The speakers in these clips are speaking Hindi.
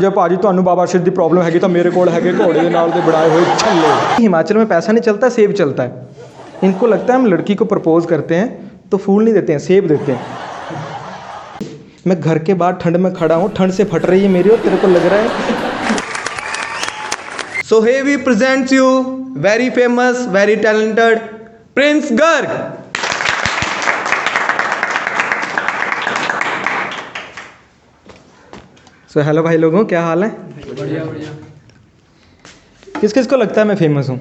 जब भाजी ਤੁਹਾਨੂੰ बवासीर की प्रॉब्लम हैगी तो मेरे कोल हैगे घोड़े के नाल दे बनाए हुए छल्ले। हिमाचल में पैसा नहीं चलता, सेब चलता है। इनको लगता है हम लड़की को प्रपोज करते हैं तो फूल नहीं देते हैं, सेब देते हैं। मैं घर के बाहर ठंड में खड़ा हूँ, ठंड से फट रही है मेरी और तेरे को लग रहा है। So here we present you very famous, very talented Prince Garg. So hello भाई लोगों, क्या हाल है? बढ़िया बढ़िया। किस किस को लगता है मैं फेमस हूँ?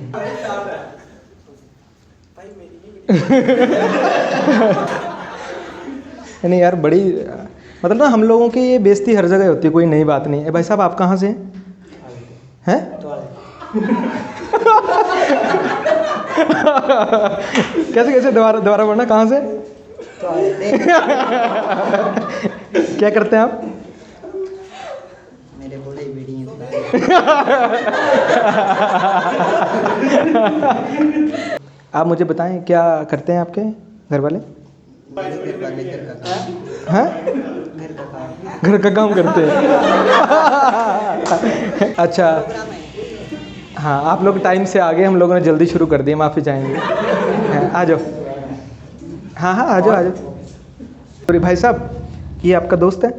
नहीं यार, बड़ी मतलब ना हम लोगों की ये बेइज्जती हर जगह होती है, कोई नई बात नहीं है। भाई साहब आप कहाँ से हैं? कैसे कैसे दोबारा बोलना, कहाँ से? क्या करते हैं आप? मेरे बोले वीडियो आप मुझे बताएं क्या करते हैं आपके घर वाले? हाँ, घर का काम करते हैं। अच्छा हाँ, आप लोग टाइम से आ गए, हम लोगों ने जल्दी शुरू कर दिया, माफ़ी चाहेंगे। हाँ, आ जाओ। हाँ हाँ आ जाओ आ जाओ। सॉरी भाई साहब, ये आपका दोस्त है?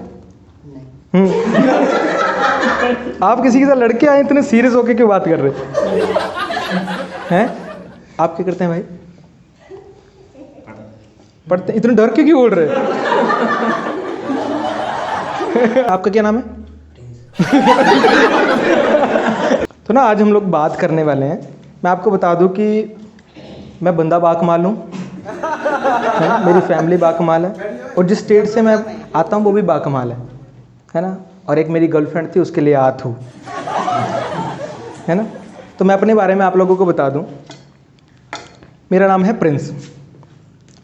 आप किसी के साथ लड़के आए, इतने सीरियस होके क्यों बात कर रहे हैं? आप क्या करते हैं भाई? पढ़ते? इतने डर के क्यों बोल रहे? आपका क्या नाम है? तो ना आज हम लोग बात करने वाले हैं। मैं आपको बता दूं कि मैं बंदा बाकमाल हूँ, मेरी फैमिली बाकमाल है, और जिस स्टेट से मैं आता हूँ वो भी बाकमाल है ना। और एक मेरी गर्लफ्रेंड थी, उसके लिए आत हूँ, है ना। तो मैं अपने बारे में आप लोगों को बता दूं, मेरा नाम है प्रिंस,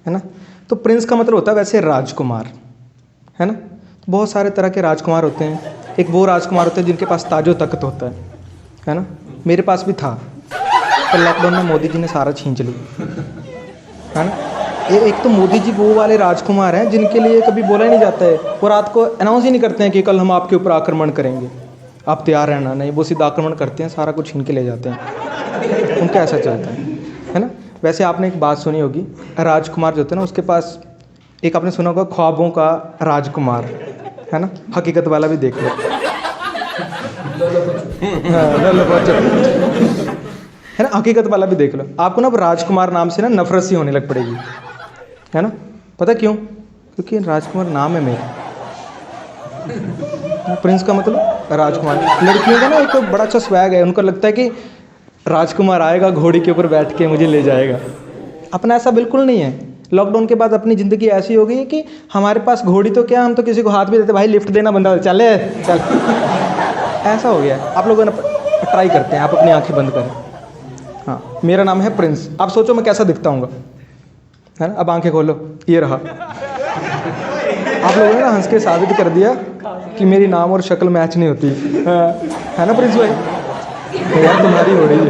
है ना। तो प्रिंस का मतलब होता है वैसे राजकुमार, है ना। तो बहुत सारे तरह के राजकुमार होते हैं। एक वो राजकुमार होते हैं जिनके पास ताजो तख्त होता है ना। मेरे पास भी था, पर लॉकडाउन में मोदी जी ने सारा छीन लिया, है ना। एक तो मोदी जी वो वाले राजकुमार हैं जिनके लिए कभी बोला ही नहीं जाता है, वो रात को अनाउंस ही नहीं करते हैं कि कल हम आपके ऊपर आक्रमण करेंगे, आप तैयार रहना। नहीं, वो सीधा आक्रमण करते हैं, सारा कुछ छीन के ले जाते हैं। उनका ऐसा चलता है ना। वैसे आपने एक बात सुनी होगी, राजकुमार जो होता है ना, उसके पास एक आपने सुना होगा ख्वाबों का राजकुमार, है ना। हकीकत वाला भी देख लो। है ना, हकीकत वाला भी देख लो। आपको ना राजकुमार नाम से ना नफरत सी होने लग पड़ेगी, है ना। पता क्यों? क्योंकि राजकुमार नाम है मेरा। प्रिंस का मतलब राजकुमार। लड़कियों का ना एक तो बड़ा अच्छा स्वैग है, उनको लगता है कि राजकुमार आएगा घोड़ी के ऊपर बैठ के मुझे ले जाएगा। अपना ऐसा बिल्कुल नहीं है। लॉकडाउन के बाद अपनी ज़िंदगी ऐसी हो गई है कि हमारे पास घोड़ी तो क्या, हम तो किसी को हाथ भी देते, भाई लिफ्ट देना, बंदा चले चल, ऐसा हो गया है। आप लोगों ने ट्राई करते हैं, आप अपनी आँखें बंद करें। हाँ, मेरा नाम है प्रिंस। आप सोचो मैं कैसा दिखता हूँगा, है ना। अब आंखें खोलो, ये रहा। आप लोगों ने ना हंस के साबित कर दिया कि मेरी नाम और शक्ल मैच नहीं होती, है ना प्रिंस भाई? यार तुम्हारी हो रही है।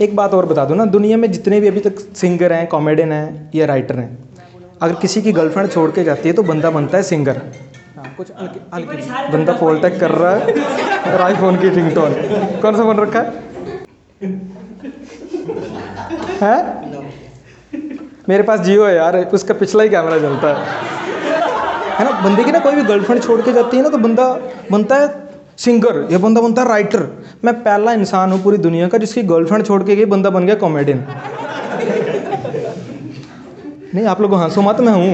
एक बात और बता दो ना, दुनिया में जितने भी अभी तक सिंगर हैं, कॉमेडियन हैं या राइटर हैं, अगर किसी की गर्लफ्रेंड छोड़ के जाती है तो बंदा बनता है सिंगर। कुछ बंदा फोन टैग कर रहा है और आईफोन की रिंगटोन कौन सा बन रखा है? मेरे पास जियो है यार, उसका पिछला ही कैमरा चलता है ना। बंदे की ना कोई भी गर्लफ्रेंड छोड़ के जाती है ना तो बंदा बनता है सिंगर या बंदा बनता है राइटर। मैं पहला इंसान हूँ पूरी दुनिया का जिसकी गर्लफ्रेंड छोड़ के गई, बंदा बन गया कॉमेडियन। नहीं आप लोग हंसो मत, मैं हूँ।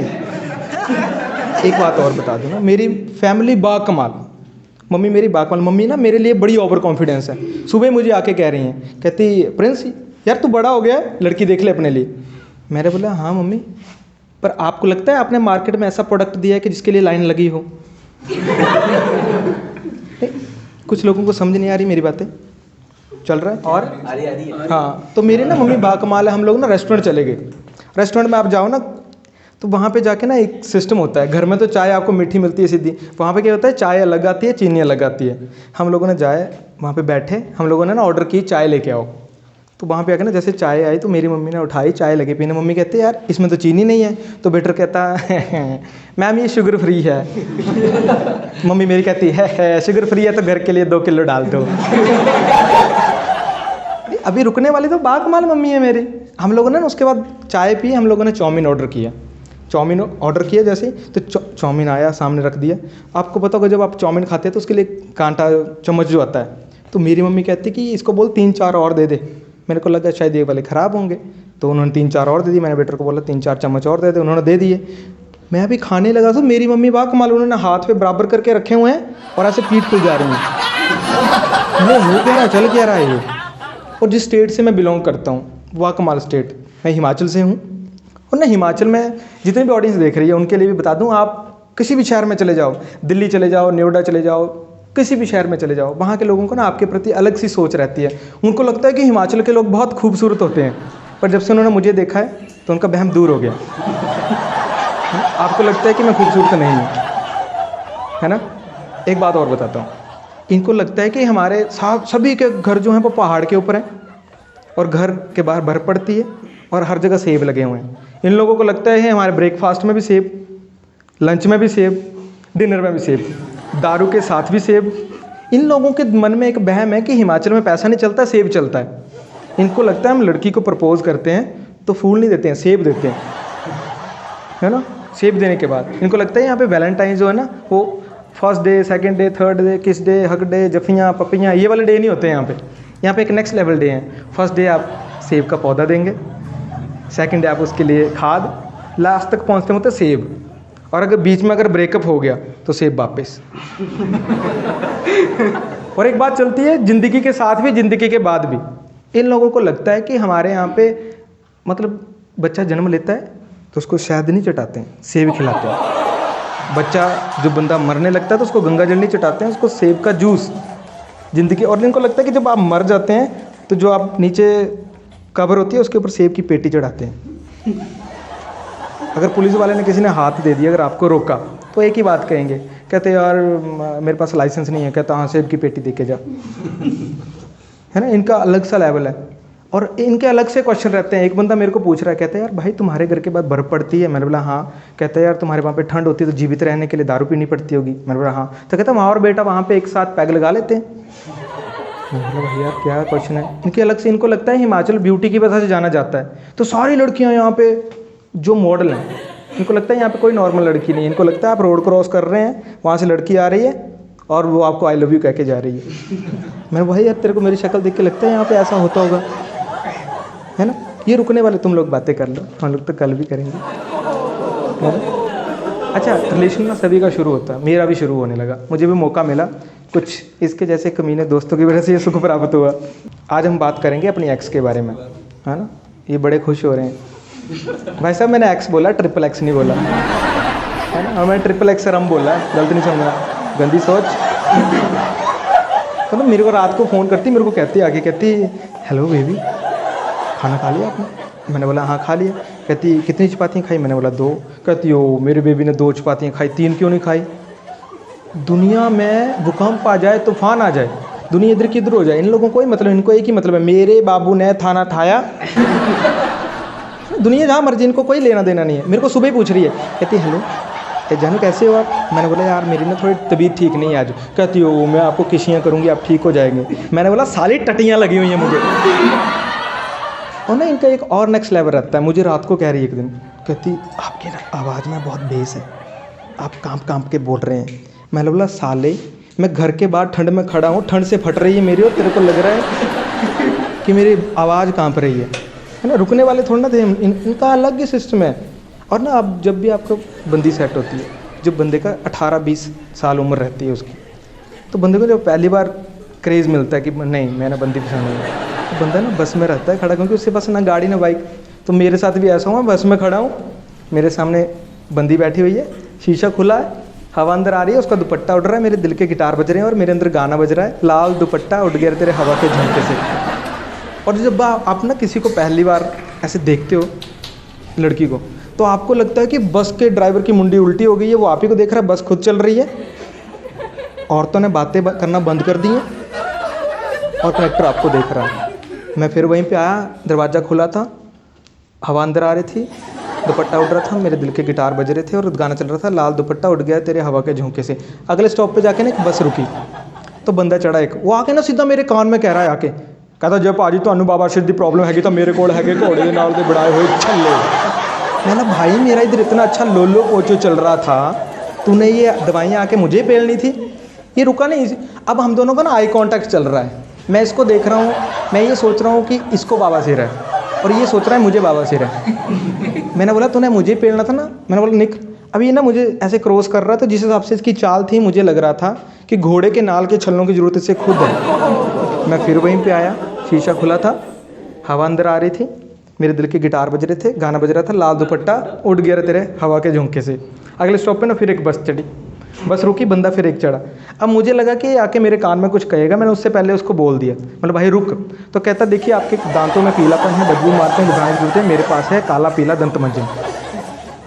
एक बात और बता दूँ ना, मेरी फैमिली बाकमाल, मम्मी मेरी बाकमाल। मम्मी ना मेरे लिए बड़ी ओवर कॉन्फिडेंस है। सुबह मुझे आके कह रही हैं, कहती प्रिंस यार तू बड़ा हो गया, लड़की देख ले अपने लिए। मैंने बोला हाँ मम्मी, पर आपको लगता है आपने मार्केट में ऐसा प्रोडक्ट दिया है कि जिसके लिए लाइन लगी हो? कुछ लोगों को समझ नहीं आ रही मेरी बातें, चल रहा है। और हाँ, तो मेरी ना मम्मी बाकमाल है। हम लोग ना रेस्टोरेंट चले गए। रेस्टोरेंट में आप जाओ ना तो वहाँ पे जाके ना एक सिस्टम होता है। घर में तो चाय आपको मीठी मिलती है सीधी, वहाँ पे क्या होता है, चाय अलग आती है, चीनी अलग आती है। हम लोगों ने जाए वहाँ पे बैठे, हम लोगों ने ना ऑर्डर की चाय लेके आओ। तो वहाँ पे आके ना जैसे चाय आई तो मेरी मम्मी ने उठाई, चाय लगे पीने। मम्मी कहते यार इसमें तो चीनी नहीं है, तो बेटर कहता मैम ये शुगर फ्री है। मम्मी मेरी कहती है शुगर फ्री है तो घर के लिए 2 किलो डाल दो। अभी रुकने वाली तो बाकमाल मम्मी है मेरी। हम लोगों ने ना उसके बाद चाय पी, हम लोगों ने चाउमीन ऑर्डर किया। चाउमीन ऑर्डर किया जैसे ही तो चाउमीन आया, सामने रख दिया। आपको पता होगा जब आप चाउमीन खाते हैं तो उसके लिए कांटा चम्मच जो आता है, तो मेरी मम्मी कहती कि इसको बोल 3-4 और दे दे। मेरे को लगा शायद ये वाले ख़राब होंगे, तो उन्होंने 3-4 और दे दी। मैंने बेटर को बोला 3-4 चम्मच और दे दे, उन्होंने दे दिए। मैं अभी खाने लगा तो मेरी मम्मी बाकमाल, उन्होंने हाथ पे बराबर करके रखे हुए हैं और ऐसे पीठ खुल जा रही हैं। मैं हो क्या रहा, चल क्या रहा है ये। और जिस स्टेट से मैं बिलोंग करता हूँ, बाकमाल स्टेट, मैं हिमाचल से हूँ। और ना हिमाचल में जितनी भी ऑडियंस देख रही है उनके लिए भी बता दूँ, आप किसी भी शहर में चले जाओ, दिल्ली चले जाओ, नोएडा चले जाओ, किसी भी शहर में चले जाओ, वहाँ के लोगों को ना आपके प्रति अलग सी सोच रहती है। उनको लगता है कि हिमाचल के लोग बहुत खूबसूरत होते हैं, पर जब से उन्होंने मुझे देखा है तो उनका वहम दूर हो गया। आपको लगता है कि मैं खूबसूरत नहीं हूँ, है ना। एक बात और बताता हूँ, इनको लगता है कि हमारे सभी के घर जो हैं वो पहाड़ के ऊपर हैं और घर के बाहर बर्फ़ पड़ती है और हर जगह सेब लगे हुए हैं। इन लोगों को लगता है हमारे ब्रेकफास्ट में भी सेब, लंच में भी सेब, डिनर में भी सेब, दारू के साथ भी सेब। इन लोगों के मन में एक वहम है कि हिमाचल में पैसा नहीं चलता, सेब चलता है। इनको लगता है हम लड़की को प्रपोज करते हैं तो फूल नहीं देते हैं, सेब देते हैं, है ना। सेब देने के बाद इनको लगता है यहाँ पे वैलेंटाइन जो है ना, वो first day, second day, third day, किस डे, हक डे, जफियाँ, पपियाँ, ये वाले डे नहीं होते हैं यहाँ पे। यहाँ पे एक नेक्स्ट लेवल डे हैं। फर्स्ट डे आप सेब का पौधा देंगे, सेकंड डे आप उसके लिए खाद, लास्ट तक पहुँचते होते सेब। और अगर बीच में अगर ब्रेकअप हो गया तो सेब वापस। और एक बात चलती है ज़िंदगी के साथ भी, ज़िंदगी के बाद भी। इन लोगों को लगता है कि हमारे यहाँ पे मतलब बच्चा जन्म लेता है तो उसको शहद नहीं चटाते हैं, सेब खिलाते हैं। बच्चा जो बंदा मरने लगता है तो उसको गंगा जल नहीं चटाते हैं, उसको सेब का जूस। ज़िंदगी, और इनको लगता है कि जब आप मर जाते हैं तो जो आप नीचे कब्र होती है उसके ऊपर सेब की पेटी चढ़ाते हैं। अगर पुलिस वाले ने किसी ने हाथ दे दिया, अगर आपको रोका, तो एक ही बात कहेंगे, कहते यार मेरे पास लाइसेंस नहीं है। कहता हाँ सेब की पेटी दे के जा। है ना, इनका अलग सा लेवल है। और इनके अलग से क्वेश्चन रहते हैं। एक बंदा मेरे को पूछ रहा है, कहता है यार भाई तुम्हारे घर के बाद बर्फ़ पड़ती है? मैंने बोला हाँ। कहता है यार तुम्हारे वहाँ पे ठंड होती है तो जीवित रहने के लिए दारू पीनी पड़ती होगी? मैंने बोला हाँ। तो कहता माँ और बेटा वहाँ पे एक साथ पैग लगा लेते हैं। मैंने बोला भाई यार क्या क्वेश्चन है। इनके अलग से, इनको लगता है हिमाचल ब्यूटी की वजह से जाना जाता है, तो सारी लड़कियाँ यहाँ पे जो मॉडल हैं, इनको लगता है यहाँ पे कोई नॉर्मल लड़की नहीं है। इनको लगता है आप रोड क्रॉस कर रहे हैं, वहाँ से लड़की आ रही है और वो आपको आई लव यू कह के जा रही है। मैं भाई यार तेरे को मेरी शक्ल देख के लगता है यहाँ पे ऐसा होता होगा, है ना। ये रुकने वाले तुम लोग बातें कर लो, हम लोग तो कल भी करेंगे, है ना। अच्छा, रिलेशन ना सभी का शुरू होता है, मेरा भी शुरू होने लगा। मुझे भी मौका मिला, कुछ इसके जैसे कमीने दोस्तों की वजह से ये सुख प्राप्त हुआ। आज हम बात करेंगे अपनी एक्स के बारे में, है ना। ये बड़े खुश हो रहे हैं। भाई साहब मैंने एक्स बोला, ट्रिपल एक्स नहीं बोला, है ना। और मैंने ट्रिपल एक्स रम बोला, गलत नहीं समझना, गंदी सोच। तो ना मेरे को रात को फ़ोन करती, मेरे को कहती आगे, कहती हेलो बेबी खाना खा लिया आपने? मैंने बोला हाँ खा लिया। कहती कितनी चपातियाँ खाई? मैंने बोला 2। कहती हो मेरे बेबी ने 2 चपातियाँ खाई, 3 क्यों नहीं खाई? दुनिया में भूकंप आ जाए, तूफान आ जाए, दुनिया इधर की इधर हो जाए, इन लोगों को कोई मतलब, इनको एक ही मतलब है, मेरे बाबू ने खाना खाया। दुनिया जहाँ मर्जी, इनको कोई लेना देना नहीं है। मेरे को सुबह ही पूछ रही है, कहती हेलो जानू कैसे हो आप? मैंने बोला यार मेरी ना थोड़ी तबीयत ठीक नहीं है आज। कहती हो मैं आपको किशियाँ करूँगी, आप ठीक हो जाएंगे। मैंने बोला साली टटियाँ लगी हुई हैं मुझे। और ना इनका एक और नेक्स्ट लेवल रहता है। मुझे रात को कह रही है एक दिन, कहती आपकी ना आवाज़ में बहुत बेस है, आप कांप कांप के बोल रहे हैं। मैंने बोला साले मैं घर के बाहर ठंड में खड़ा हूँ, ठंड से फट रही है मेरी, और तेरे को लग रहा है कि मेरी आवाज़ कांप रही है ना। रुकने वाले थोड़ा ना थे, इनका अलग ही सिस्टम है। और ना अब जब भी आपको बंदी सेट होती है, जब बंदे का 18-20 साल उम्र रहती है उसकी, तो बंदे को जब पहली बार क्रेज़ मिलता है कि नहीं मैंने बंदी पसंद है, तो बंदा ना बस में रहता है खड़ा, क्योंकि उसके पास ना गाड़ी ना बाइक। तो मेरे साथ भी ऐसा हुआ, बस में खड़ा हूँ, मेरे सामने बंदी बैठी हुई है, शीशा खुला है, हवा अंदर आ रही है, उसका दुपट्टा उड़ रहा है, मेरे दिल के गिटार बज रहे हैं और मेरे अंदर गाना बज रहा है, लाल दुपट्टा उड़ गया तेरे हवा के झोंके से। और जब आप ना किसी को पहली बार ऐसे देखते हो लड़की को, तो आपको लगता है कि बस के ड्राइवर की मुंडी उल्टी हो गई है, वो आप ही को देख रहा है, बस खुद चल रही है, औरतों ने बातें करना बंद कर दी हैं और कनेक्टर आपको देख रहा है। मैं फिर वहीं पे आया, दरवाज़ा खुला था, हवा अंदर आ रही थी, दुपट्टा उड़ रहा था, मेरे दिल के गिटार बज रहे थे और गाना चल रहा था, लाल दुपट्टा उड़ गया तेरे हवा के झोंके से। अगले स्टॉप पे जाके ना एक बस रुकी, तो बंदा चढ़ा एक, वो आके ना सीधा मेरे कान में कह रहा है आके, कहता जब भाजी ਤੁਹਾਨੂੰ बाबा सिर की प्रॉब्लम हैगी तो मेरे कोल हैगे घोड़े के नाल दे बढ़ाए हुए छल्ले। मैंने भाई मेरा इधर इतना अच्छा लोलो पोचो चल रहा था, तूने ये दवाइयाँ आके मुझे पेलनी थी। ये रुका नहीं, अब हम दोनों का ना आई कांटेक्ट चल रहा है, मैं इसको देख रहा हूँ, मैं ये सोच रहा हूँ कि इसको बाबा सिर है और ये सोच रहा है मुझे बाबा सिर है। मैंने बोला तूने मुझे पेलना था ना, मैंने बोला निक, अब ये ना मुझे ऐसे क्रॉस कर रहा था, जिस हिसाब से इसकी चाल थी मुझे लग रहा था कि घोड़े के नाल के छल्लों की ज़रूरत इससे खुद है। मैं फिर वहीं पे आया, शीशा खुला था, हवा अंदर आ रही थी, मेरे दिल के गिटार बज रहे थे, गाना बज रहा था, लाल दुपट्टा उड़ गया तेरे हवा के झोंके से। अगले स्टॉप पे ना फिर एक बस चढ़ी, बस रुकी, बंदा फिर एक चढ़ा। अब मुझे लगा कि आके मेरे कान में कुछ कहेगा, मैंने उससे पहले उसको बोल दिया, मतलब भाई रुक। तो कहता देखिए आपके दांतों में पीलापन है, बदबू मारते हैं, घबराने की जरूरत है, मेरे पास है काला पीला दंत मंजन।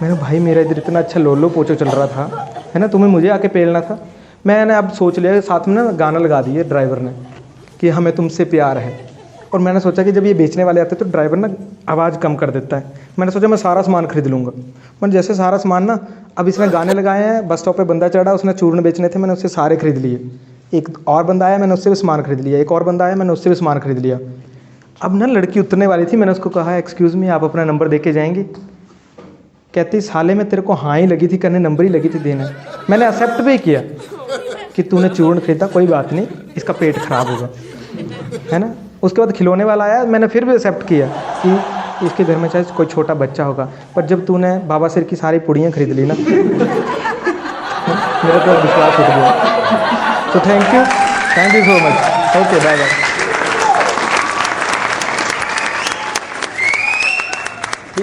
मैंने भाई मेरा इधर इतना अच्छा लोलो पोचो चल रहा था, है ना, तुम्हें मुझे आके पेलना था। मैंने अब सोच लिया, साथ में ना गाना लगा दिए ड्राइवर ने कि हमें तुमसे प्यार है, और मैंने सोचा कि जब ये बेचने वाले आते तो ड्राइवर ना आवाज़ कम कर देता है। मैंने सोचा मैं सारा सामान खरीद लूँगा। मैंने जैसे सारा सामान ना, अब इसने गाने लगाए हैं, बस स्टॉप पे बंदा चढ़ा, उसने चूर्ण बेचने थे, मैंने उससे सारे खरीद लिए। एक और बंदा आया, मैंने उससे भी सामान खरीद लिया। एक और बंदा आया, मैंने उससे भी सामान खरीद लिया। अब ना लड़की उतरने वाली थी, मैंने उसको कहा एक्सक्यूज़ मी, आप अपना नंबर दे के जाएंगे? कहती साले में तेरे को हाँ ही लगी थी करने, नंबर ही लगी थी देने। मैंने एक्सेप्ट भी किया कि तूने चूर्ण खरीदा, कोई बात नहीं, इसका पेट खराब होगा, है ना। उसके बाद खिलौने वाला आया, मैंने फिर भी एक्सेप्ट किया कि इसके घर में चाहे कोई छोटा बच्चा होगा, पर जब तूने बाबा सिर की सारी पुड़ियाँ खरीद ली ना, मेरा तो विश्वास उठ गया। तो thank you so much. Okay bye bye.